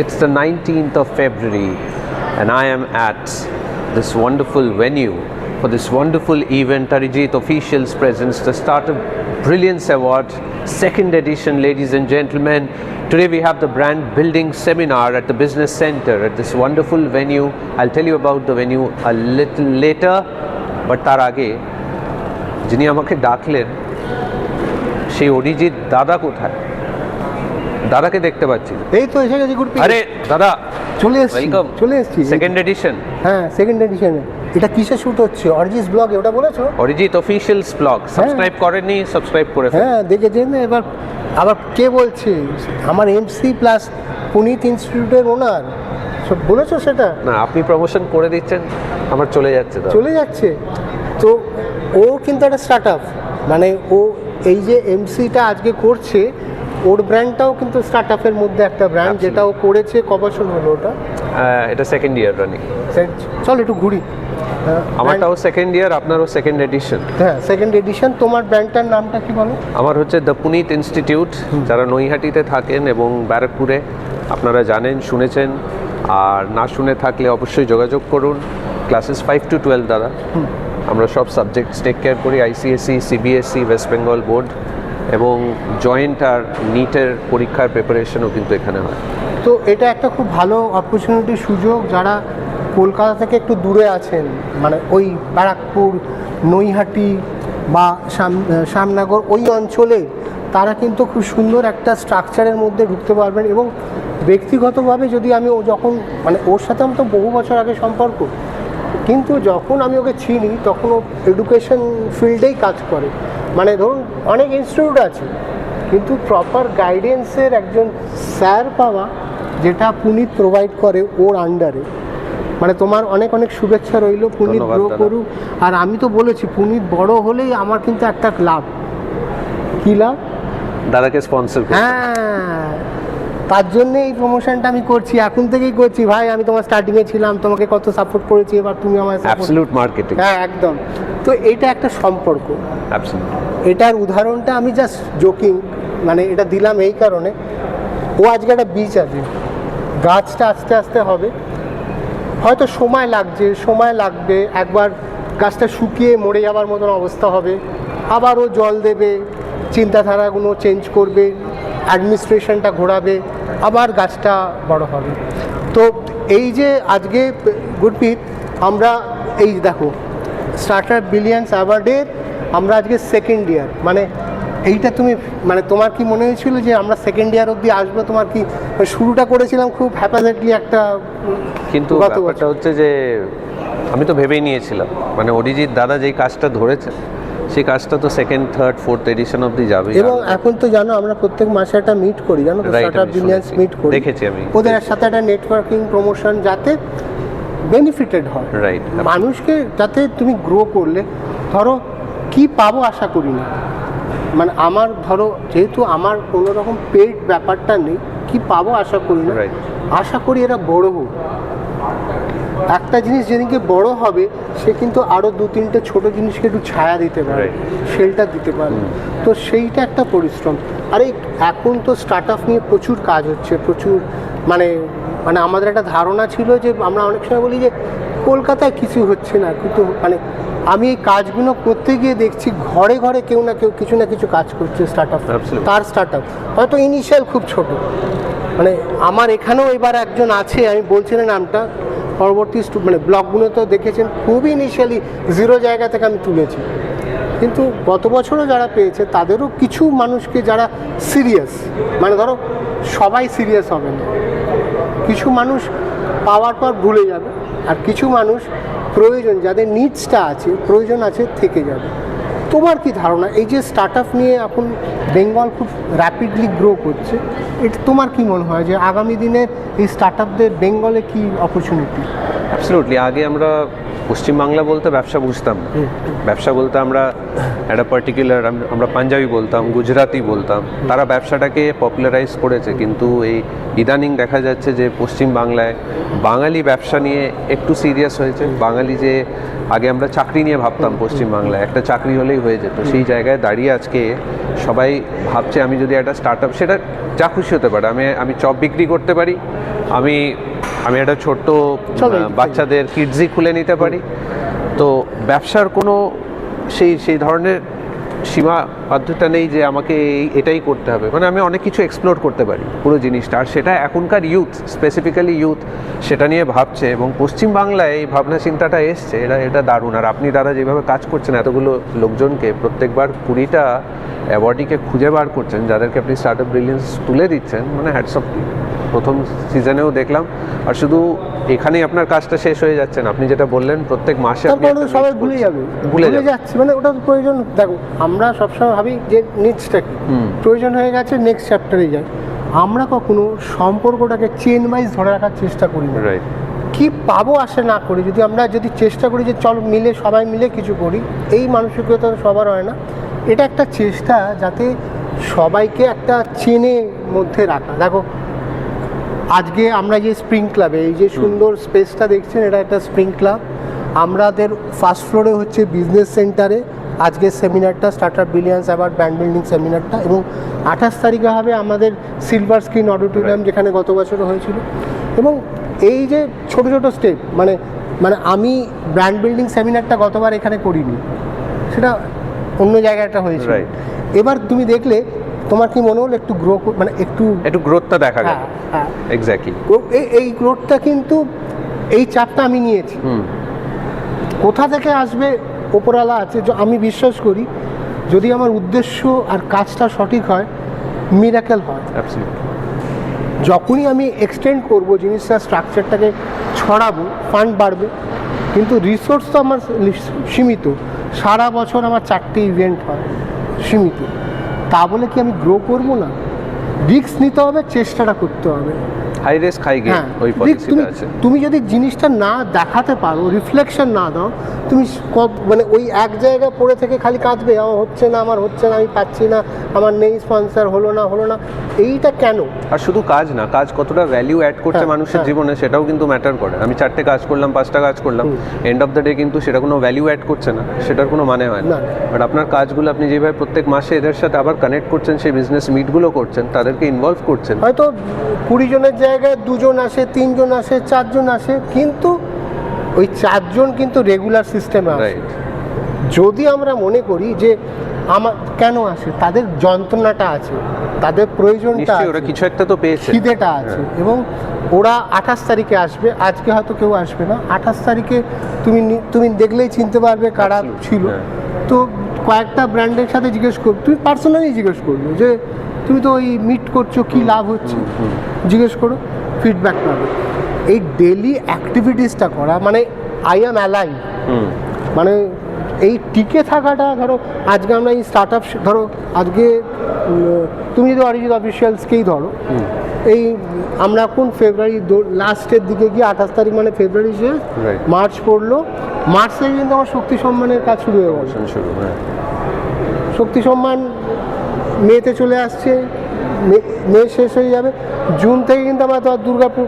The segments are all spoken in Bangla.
It's the 19th of February and I am at this wonderful venue for this wonderful event. Arijit Officials presents the Startup Brilliance Award, second edition, ladies and gentlemen. Today we have the brand building seminar at the Business Center at this wonderful venue. I'll tell you about the venue a little later, but তার আগে যিনি আমাকে ডাকলেন সেই অরিজিৎ দাদা কোথায়? দাদাকে দেখতে পাচ্ছি। এই তো এসে গেছি গুরপ্রীত। আরে দাদা চলে এসেছি সেকেন্ড এডিশন। হ্যাঁ, সেকেন্ড এডিশনে। এটা কিসে শুট হচ্ছে? অরিজিৎ ব্লগে, ওটা বলেছো? অরিজিৎ অফিশিয়ালস ব্লগ। সাবস্ক্রাইব করেননি? সাবস্ক্রাইব করে ফেলুন। হ্যাঁ, দেখেছেন। এবার আবার কে বলছে? আমার এমসি প্লাস পুনিত ইনস্টিটিউটের ওনার। সব বলেছো সেটা? না, আপনি প্রমোশন করে দিচ্ছেন, আমার চলে যাচ্ছে। চলে যাচ্ছে তো ও কিন্তু একটা স্টার্টআপ, মানে ও এই যে এমসিটা আজকে করছে, ওর ব্র্যান্ডটাও কিন্তু স্টার্টআপের মধ্যে একটা ব্র্যান্ড, যেটা ও করেছে। ক বছর হলো ওটা? এটা সেকেন্ড ইয়ার রানিং। চল একটু ঘুরি। আমারটাও সেকেন্ড ইয়ার, আপনারও সেকেন্ড এডিশন। হ্যাঁ, সেকেন্ড এডিশন। তোমার ব্র্যান্ডটার নামটা কি বলো? আমার হচ্ছে দ্য পুনিত ইনস্টিটিউট, যারা নৈহাটিতে থাকেন এবং ব্যারাকপুরে, আপনারা জানেন, শুনেছেন, আর না শুনে থাকলে অবশ্যই যোগাযোগ করুন। ক্লাসেস 5 to 12 দ্বারা আমরা সব সাবজেক্টস টেক কেয়ার করি। ICSE, CBSE, West Bengal board এবং জয়েন্ট আর নিটের পরীক্ষার প্রিপারেশনও কিন্তু এখানে হয়। তো এটা একটা খুব ভালো অপরচুনিটি, সুযোগ। যারা কলকাতা থেকে একটু দূরে আছেন, মানে ওই ব্যারাকপুর, নৈহাটি বা শ্যামনগর ওই অঞ্চলে, তারা কিন্তু খুব সুন্দর একটা স্ট্রাকচারের মধ্যে ঢুকতে পারবেন। এবং ব্যক্তিগতভাবে যদি আমি যখন, মানে ওর সাথে আমার তো বহু বছর আগে সম্পর্ক, কিন্তু যখন আমি ওকে চিনি তখন ও এডুকেশন ফিল্ডেই কাজ করে। মানে ধরুন অনেক ইনস্টিটিউট আছে, কিন্তু প্রপার গাইডেন্সের একজন স্যার পাওয়া, যেটা পুনিত প্রোভাইড করে ওর আন্ডারে, মানে তোমার অনেক অনেক শুভেচ্ছা রইল। পুনিত গ্রো করুক। আর আমি তো বলেছি, পুনিত বড় হলেই আমার কিন্তু একটা লাভ। কি লাভ? দাদাকে স্পন্সর। হ্যাঁ, তার জন্য এই প্রমোশনটা আমি করছি, এখন থেকেই করছি। ভাই, আমি তোমার স্টার্টিংয়ে ছিলাম, তোমাকে কত সাপোর্ট করেছি, এবার তুমি আমার অ্যাবসলিউট মার্কেটিং। হ্যাঁ, একদম। তো এটা একটা সম্পর্ক। অ্যাবসলিউট। এটার উদাহরণটা আমি জাস্ট জোকিং, মানে এটা দিলাম এই কারণে, ও আজকে একটা বীজ আছে, গাছটা আস্তে আস্তে হবে, হয়তো সময় লাগবে। একবার গাছটা শুকিয়ে মরে যাওয়ার মতন অবস্থা হবে, আবার ও জল দেবে, চিন্তাধারাগুলো চেঞ্জ করবে, অ্যাডমিনিস্ট্রেশনটা ঘোরাবে, আবার গাছটা বড় হবে। তো এই যে আজকে গুরপ্রীত, আমরা এই দেখো স্টার্টআপ ব্রিলিয়ান্স অ্যাওয়ার্ডের আমরা আজকে সেকেন্ড ইয়ার, মানে এইটা তুমি, মানে তোমার কি মনে হয়েছিল যে আমরা সেকেন্ড ইয়ার অবধি আসবো? তোমার কি, শুরুটা করেছিলাম খুব হ্যাপাজেটলি একটা, কিন্তু ব্যাপারটা হচ্ছে যে আমি তো ভেবেই নিয়েছিলাম, মানে অরিজিৎ দাদা যেই কাজটা ধরেছেন সেই কাজটা তো সেকেন্ড, থার্ড, ফোর্থ এডিশন অবধি যাবে। এবং এখন তো জানো আমরা প্রত্যেক মাসে একটা মিট করি, জানো তো, স্টার্টআপ ব্রিলিয়ান্স মিট করি। দেখেছি আমি। ওদের সাথে একটা নেটওয়ার্কিং প্রমোশন, যাতে বেনিফিটেড হয়, রাইট, মানুষকে, যাতে তুমি গ্রো করলে, ধরো কি পাবো আশা করি না, মানে আমার ধরো যেহেতু আমার কোনো রকম পেড ব্যাপারটা নেই, কি পাবো আশা করি না, আশা করি এরা বড় হোক। একটা জিনিস যেদিনকে বড় হবে, সে কিন্তু আরও 2-3টে ছোটো জিনিসকে একটু ছায়া দিতে পারে, শেল্টার দিতে পারে। তো সেইটা একটা পরিশ্রম। আরে এখন তো স্টার্টআপ নিয়ে প্রচুর কাজ হচ্ছে, প্রচুর, মানে আমাদের একটা ধারণা ছিল যে আমরা অনেক সময় বলি যে কলকাতায় কিছু হচ্ছে না, কিন্তু মানে আমি এই কাজগুলো করতে গিয়ে দেখছি ঘরে ঘরে কেউ না কেউ কিছু না কিছু কাজ করছে স্টার্টআপ, তার স্টার্টআপ হয়তো ইনিশিয়াল খুব ছোট। মানে আমার এখানেও এবার একজন আছে, আমি বলছি না নামটা, পরবর্তী মানে ব্লগগুলো তো দেখেছেন, খুবই ইনিশিয়ালি 0 জায়গা থেকে আমি তুলেছি, কিন্তু গত বছরও যারা পেয়েছে তাদেরও কিছু মানুষকে যারা সিরিয়াস, মানে ধরো সবাই সিরিয়াস হবে না, কিছু মানুষ পাওয়ার পর ভুলে যাবে, আর কিছু মানুষ প্রয়োজন, যাদের নিডসটা আছে, প্রয়োজন আছে, থেকে যাবে। তোমার কি ধারণা, এই যে স্টার্টআপ নিয়ে এখন বেঙ্গল খুব র্যাপিডলি গ্রো করছে, এটা তোমার কি মনে হয় যে আগামী দিনের এই স্টার্টআপদের বেঙ্গলে কি অপরচুনিটি? অ্যাবসলিউটলি। আগে আমরা পশ্চিমবাংলা বলতে ব্যবসা বুঝতাম, ব্যবসা বলতে আমরা একটা পার্টিকুলার, আমরা পাঞ্জাবি বলতাম, গুজরাটি বলতাম, তারা ব্যবসাটাকে পপুলারাইজ করেছে। কিন্তু এই ইদানিং দেখা যাচ্ছে যে পশ্চিমবাংলায় বাঙালি ব্যবসা নিয়ে একটু সিরিয়াস হয়েছে। বাঙালি যে আগে আমরা চাকরি নিয়ে ভাবতাম, পশ্চিমবাংলায় একটা চাকরি হলেই হয়ে যেত, সেই জায়গায় দাঁড়িয়ে আজকে সবাই ভাবছে আমি যদি একটা স্টার্টআপ, সেটা যা খুশি হতে পারে, আমি চপ বিক্রি করতে পারি, আমি আমি একটা ছোট্ট চলো, বাচ্চাদের কিডজি খুলে নিতে পারি। তো ব্যবসার কোনো সেই ধরনের সীমাবদ্ধতা নেই যে আমাকে এটাই করতে হবে, মানে আমি অনেক কিছু এক্সপ্লোর করতে পারি পুরো জিনিসটা। আর সেটা এখনকার ইউথ, স্পেসিফিক্যালি ইউথ সেটা নিয়ে ভাবছে, এবং পশ্চিমবাংলায় এই ভাবনা চিন্তাটা এসছে, এটা দারুণ। আর আপনি দ্বারা যেভাবে কাজ করছেন এতগুলো লোকজনকে প্রত্যেকবার 20টা অ্যাওয়ার্ডিকে খুঁজে বার করছেন, যাদেরকে আপনি স্টার্ট আপ ব্রিলিয়েন্স তুলে দিচ্ছেন, মানে হ্যাটস অফ। প্রথম সিজনেও দেখলাম। আর শুধু এখানেই আপনার কাজটা শেষ হয়ে যাচ্ছে না, আপনি যেটা বললেন প্রত্যেক মাসে আপনি তারপরে একটা সবাই list ভুলে করছেন। যাবে, ভুলে ভুলে যাবে। যাচ্ছে, মানে ওটা তো প্রয়োজন। দেখো, আমরা সবসময় ভাবি যে নেক্সটটা কি, প্রয়োজন হয়ে গেছে নেক্সট চ্যাপ্টারে যাই। আমরা কখনো সম্পর্কটাকে চেন ওয়াইজ ধরে রাখার চেষ্টা করি না। রাইট। কি পাবো আশা না করি, যদি চেষ্টা করি যে চলো মিলে সবাই মিলে কিছু করি, এই মানসিকতা সবার হয় না। এটা একটা চেষ্টা যাতে সবাইকে একটা চেনের মধ্যে রাখা। দেখো, আজকে আমরা যে স্প্রিং ক্লাবে এই যে সুন্দর স্পেসটা দেখছেন, এটা একটা স্প্রিং ক্লাব। আমাদের ফার্স্ট ফ্লোরে হচ্ছে বিজনেস সেন্টারে আজকে সেমিনারটা, start up brilliance award brand building সেমিনারটা, এবং 28 তারিখে হবে আমাদের সিলভার স্ক্রিন অডিটোরিয়াম, যেখানে গত বছরও হয়েছিল। এবং এই যে ছোট ছোট স্টেপ, মানে আমি ব্র্যান্ড বিল্ডিং সেমিনারটা গতবার এখানে করিনি, সেটা অন্য জায়গাটা হয়েছিল। Right. এবার তুমি দেখলে তোমার কি মনে হলো একটু গ্রো, মানে একটু গ্রোথটা দেখা গেল। হ্যাঁ, এক্স্যাক্টলি। এই গ্রোথটা কিন্তু এই চাপটা আমি নিয়েছি। কোথা থেকে আসবে ওপরওয়ালা আছে, আমি বিশ্বাস করি যদি আমার উদ্দেশ্য আর কাজটা সঠিক হয়, মিরাকেল হয়। অ্যাবসলিউটলি। যখনই আমি এক্সটেন্ড করব জিনিসটা, স্ট্রাকচারটাকে ছড়াবো, ফান্ড বাড়বে, কিন্তু রিসোর্স তো আমার সীমিত। সারা বছর আমার 4টে ইভেন্ট হয়, সীমিত। তা বলে কি আমি গ্রো করব না? রিস্ক নিতে হবে, চেষ্টাটা করতে হবে। হাই রিস্ক হাই গেইন, হ্যাঁ, ওই পলিসিটা আছে। তুমি যদি জিনিসটা না দেখাতে পারো, রিফ্লেকশন না দাও, তুমি মানে ওই এক জায়গায় পড়ে থেকে খালি কাঁদবে, আমার হচ্ছে না, আমি পাচ্ছি না, আমার নেই স্পন্সর, হলো না। এইটা কেন? আর শুধু কাজ না, কাজ কতটা ভ্যালিউ অ্যাড করছে মানুষের জীবনে, সেটাও কিন্তু ম্যাটার করে। আমি 4টে কাজ করলাম, 5টা কাজ করলাম, এন্ড অফ দ্য ডে কিন্তু সেটা কোনো ভ্যালিউ অ্যাড করছে না, সেটার কোনো মানে হয় না। বাট আপনার কাজগুলো আপনি যেভাবে প্রত্যেক মাসে এদের সাথে আবার কানেক্ট করছেন, সেই বিজনেস মিটগুলো করছেন, তাদেরকে ইনভলভ করছেন। হয়তো 20 জনের জায়গায় 2 জন আসে, 3 জন আসে, 4 জন আসে, কিন্তু ওই 4 জন কিন্তু রেগুলার সিস্টেমে আসে। রাইট। যদি আমরা মনে করি যে আমার কেন আসে, তাদের যন্ত্রণাটা আছে, তাদের প্রয়োজনটা নিশ্চয়ই ওরা আছে, কিছু একটা তো পেয়েছে, খিদেটা আছে, এবং ওরা 28 তারিখে আসবে। আজকে হয়তো কেউ আসবে না, 28 তারিখে তুমি দেখলেই চিনতে পারবে কারা ছিল। তো কয়েকটা ব্র্যান্ডের সাথে জিজ্ঞেস করবে, তুমি পার্সোনালি জিজ্ঞেস করবে যে তুমি তো ওই মিট করছো, কি লাভ হচ্ছে, জিজ্ঞেস করো, ফিডব্যাক পাবে। এই ডেলি অ্যাক্টিভিটিসটা করা, মানে আই অ্যাম অ্যালাইভ, মানে এই টিকে থাকাটা। ধরো আজকে আমরা এই স্টার্ট আপ, ধরো আজকে তুমি যদি অরিজিৎ অফিসিয়ালসকেই ধরো, এই আমরা কোন ফেব্রুয়ারি লাস্টের দিকে গিয়ে 28 তারিখ, মানে ফেব্রুয়ারি শেষ, মার্চ পড়লো। মার্চ থেকে কিন্তু আমার শক্তি সম্মানের কাজ শুরু হয়ে গেল। শক্তি সম্মান মেতে চলে আসছে, মে শেষ হয়ে যাবে, জুন থেকে কিন্তু আমার তো দুর্গাপুর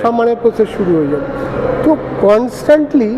সম্মানের প্রসেস শুরু হয়ে যাবে। তো কনস্ট্যান্টলি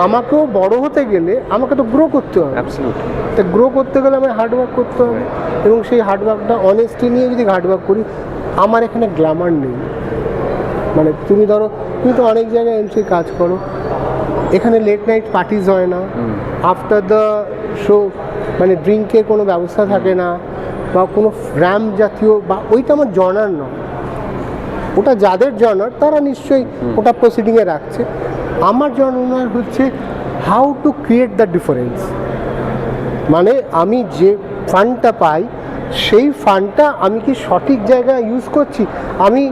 আমাকেও বড় হতে গেলে আমাকে তো গ্রো করতে হবে। তা গ্রো করতে গেলে আমার হার্ডওয়ার্ক করতে হবে, এবং সেই হার্ডওয়ার্কটা অনেস্টি নিয়ে যদি হার্ডওয়ার্ক করি, আমার এখানে গ্ল্যামার নেই। মানে তুমি ধরো, তুমি তো অনেক জায়গায় এমসি কাজ করো, এখানে লেট নাইট পার্টিজ হয় না, আফটার দ্য শো মানে ড্রিঙ্কের কোনো ব্যবস্থা থাকে না, বা কোনো র্যাম জাতীয়, বা ওইটা আমার জনার নয়। ওটা যাদের জনার তারা নিশ্চয়ই ওটা প্রসিডিংয়ে রাখছে। আমার জনার হচ্ছে how to create the difference. মানে আমি যে ফান্ডটা পাই, সেই ফান্ডটা আমি কি সঠিক জায়গায় ইউজ করছি, আমি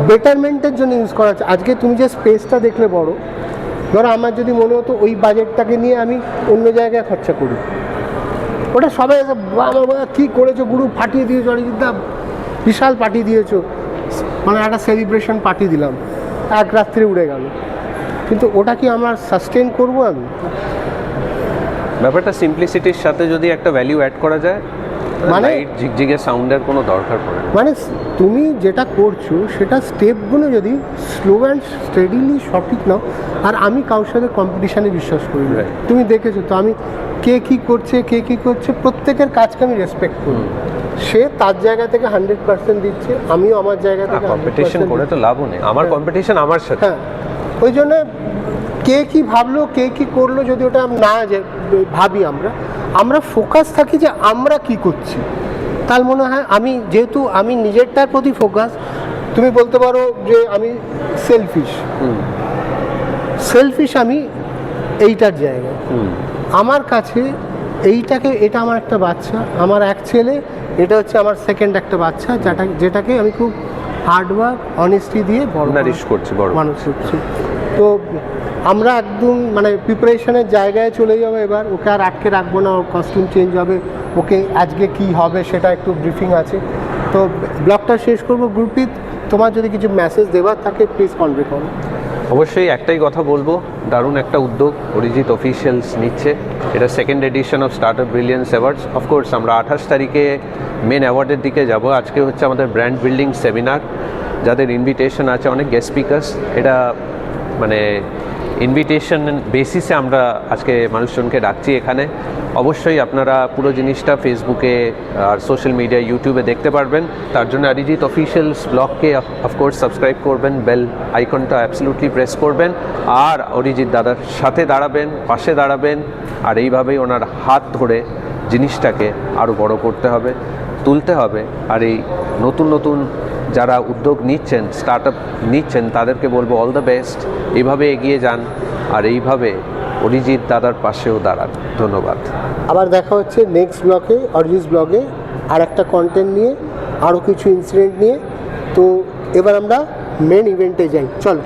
বেটারমেন্টের জন্য ইউজ করা। আজকে তুমি যে স্পেসটা দেখলে বড়, ধরো আমার যদি মনে হতো ওই বাজেটটাকে নিয়ে আমি অন্য জায়গায় খরচা করি, ওটা সবাই আমার কী করেছো গুরু, ফাটিয়ে দিয়েছো, অরিজিৎদা বিশাল পার্টি দিয়েছো, মানে একটা সেলিব্রেশন পার্টি দিলাম, এক রাত্রে উড়ে গেল, কিন্তু ওটা কি আমার সাস্টেন করবো আমি? ব্যাপারটা সিম্পলিসিটির সাথে যদি একটা ভ্যালু অ্যাড করা যায়, মানে ঝিকঝিকে সাউন্ডের কোনো দরকার পড়ে না। মানে তুমি যেটা করছো সেটা স্টেপগুলো যদি স্লো অ্যান্ড স্টেডিলি সঠিক নাও। আর আমি কারোর সাথে কম্পিটিশানে বিশ্বাস করি না। তুমি দেখেছো তো, আমি কে কী করছে প্রত্যেকের কাজকে আমি রেসপেক্ট করি। সে তার জায়গা থেকে 100% দিচ্ছে, আমিও আমার জায়গা থেকে কম্পিটিশন করে তো লাভও নেই, আমার কম্পিটিশন আমার সাথে। হ্যাঁ, ওই জন্য কে কী ভাবলো, কে কী করলো, যদি ওটা না ভাবি, আমরা ফোকাস থাকি যে আমরা কি করছি। তার মনে হয় যেহেতু আমি নিজেরটার প্রতি ফোকাস, তুমি বলতে পারো যে আমি সেলফিশ আমি এইটার জায়গায়। আমার কাছে এটা আমার একটা বাচ্চা, আমার এক ছেলে, এটা হচ্ছে আমার সেকেন্ড একটা বাচ্চা, যেটাকে আমি খুব হার্ডওয়ার্ক অনেস্টি দিয়ে বড় মানুষ করছি। তো আমরা একদম মানে প্রিপারেশনের জায়গায় চলে যাবো এবার। ওকে আর আটকে রাখবো না, ওর কস্টিউম চেঞ্জ হবে, ওকে আজকে কি হবে সেটা একটু ব্রিফিং আছে। তো ব্লগটা শেষ করবো। গুরপ্রীত, তোমার যদি কিছু মেসেজ দেওয়ার থাকে প্লিজ কনভে করো। অবশ্যই একটাই কথা বলবো, দারুণ একটা উদ্যোগ অরিজিৎ অফিসিয়ালস নিচ্ছে। এটা second edition of startup brilliance awards. Of course আমরা 28 তারিখে মেন অ্যাওয়ার্ডের দিকে যাব। আজকে হচ্ছে আমাদের ব্র্যান্ড বিল্ডিং সেমিনার, যাদের ইনভিটেশন আছে অনেক গেস্ট স্পিকার্স। এটা মানে ইনভিটেশন বেসিসে আমরা আজকে মানুষজনকে ডাকছি এখানে। অবশ্যই আপনারা পুরো জিনিসটা ফেসবুকে আর সোশ্যাল মিডিয়া, ইউটিউবে দেখতে পারবেন। তার জন্য অরিজিৎ অফিসিয়ালস ব্লগকে অফকোর্স সাবস্ক্রাইব করবেন, বেল আইকনটা অ্যাবসলিউটলি প্রেস করবেন, আর অরিজিৎ দাদার সাথে দাঁড়াবেন, পাশে দাঁড়াবেন, আর এইভাবেই ওনার হাত ধরে জিনিসটাকে আরও বড় করতে হবে, তুলতে হবে। আর এই নতুন যারা উদ্যোগ নিচ্ছেন, স্টার্টআপ নিচ্ছেন, তাদেরকে বলবো অল দ্য বেস্ট, এইভাবে এগিয়ে যান আর এইভাবে অরিজিৎ দাদার পাশেও দাঁড়ান। ধন্যবাদ। আবার দেখা হচ্ছে নেক্সট ব্লগে, অরিজিৎ ব্লগে, আর একটা কন্টেন্ট নিয়ে, আরও কিছু ইনসিডেন্ট নিয়ে। তো এবার আমরা মেন ইভেন্টে যাই, চল।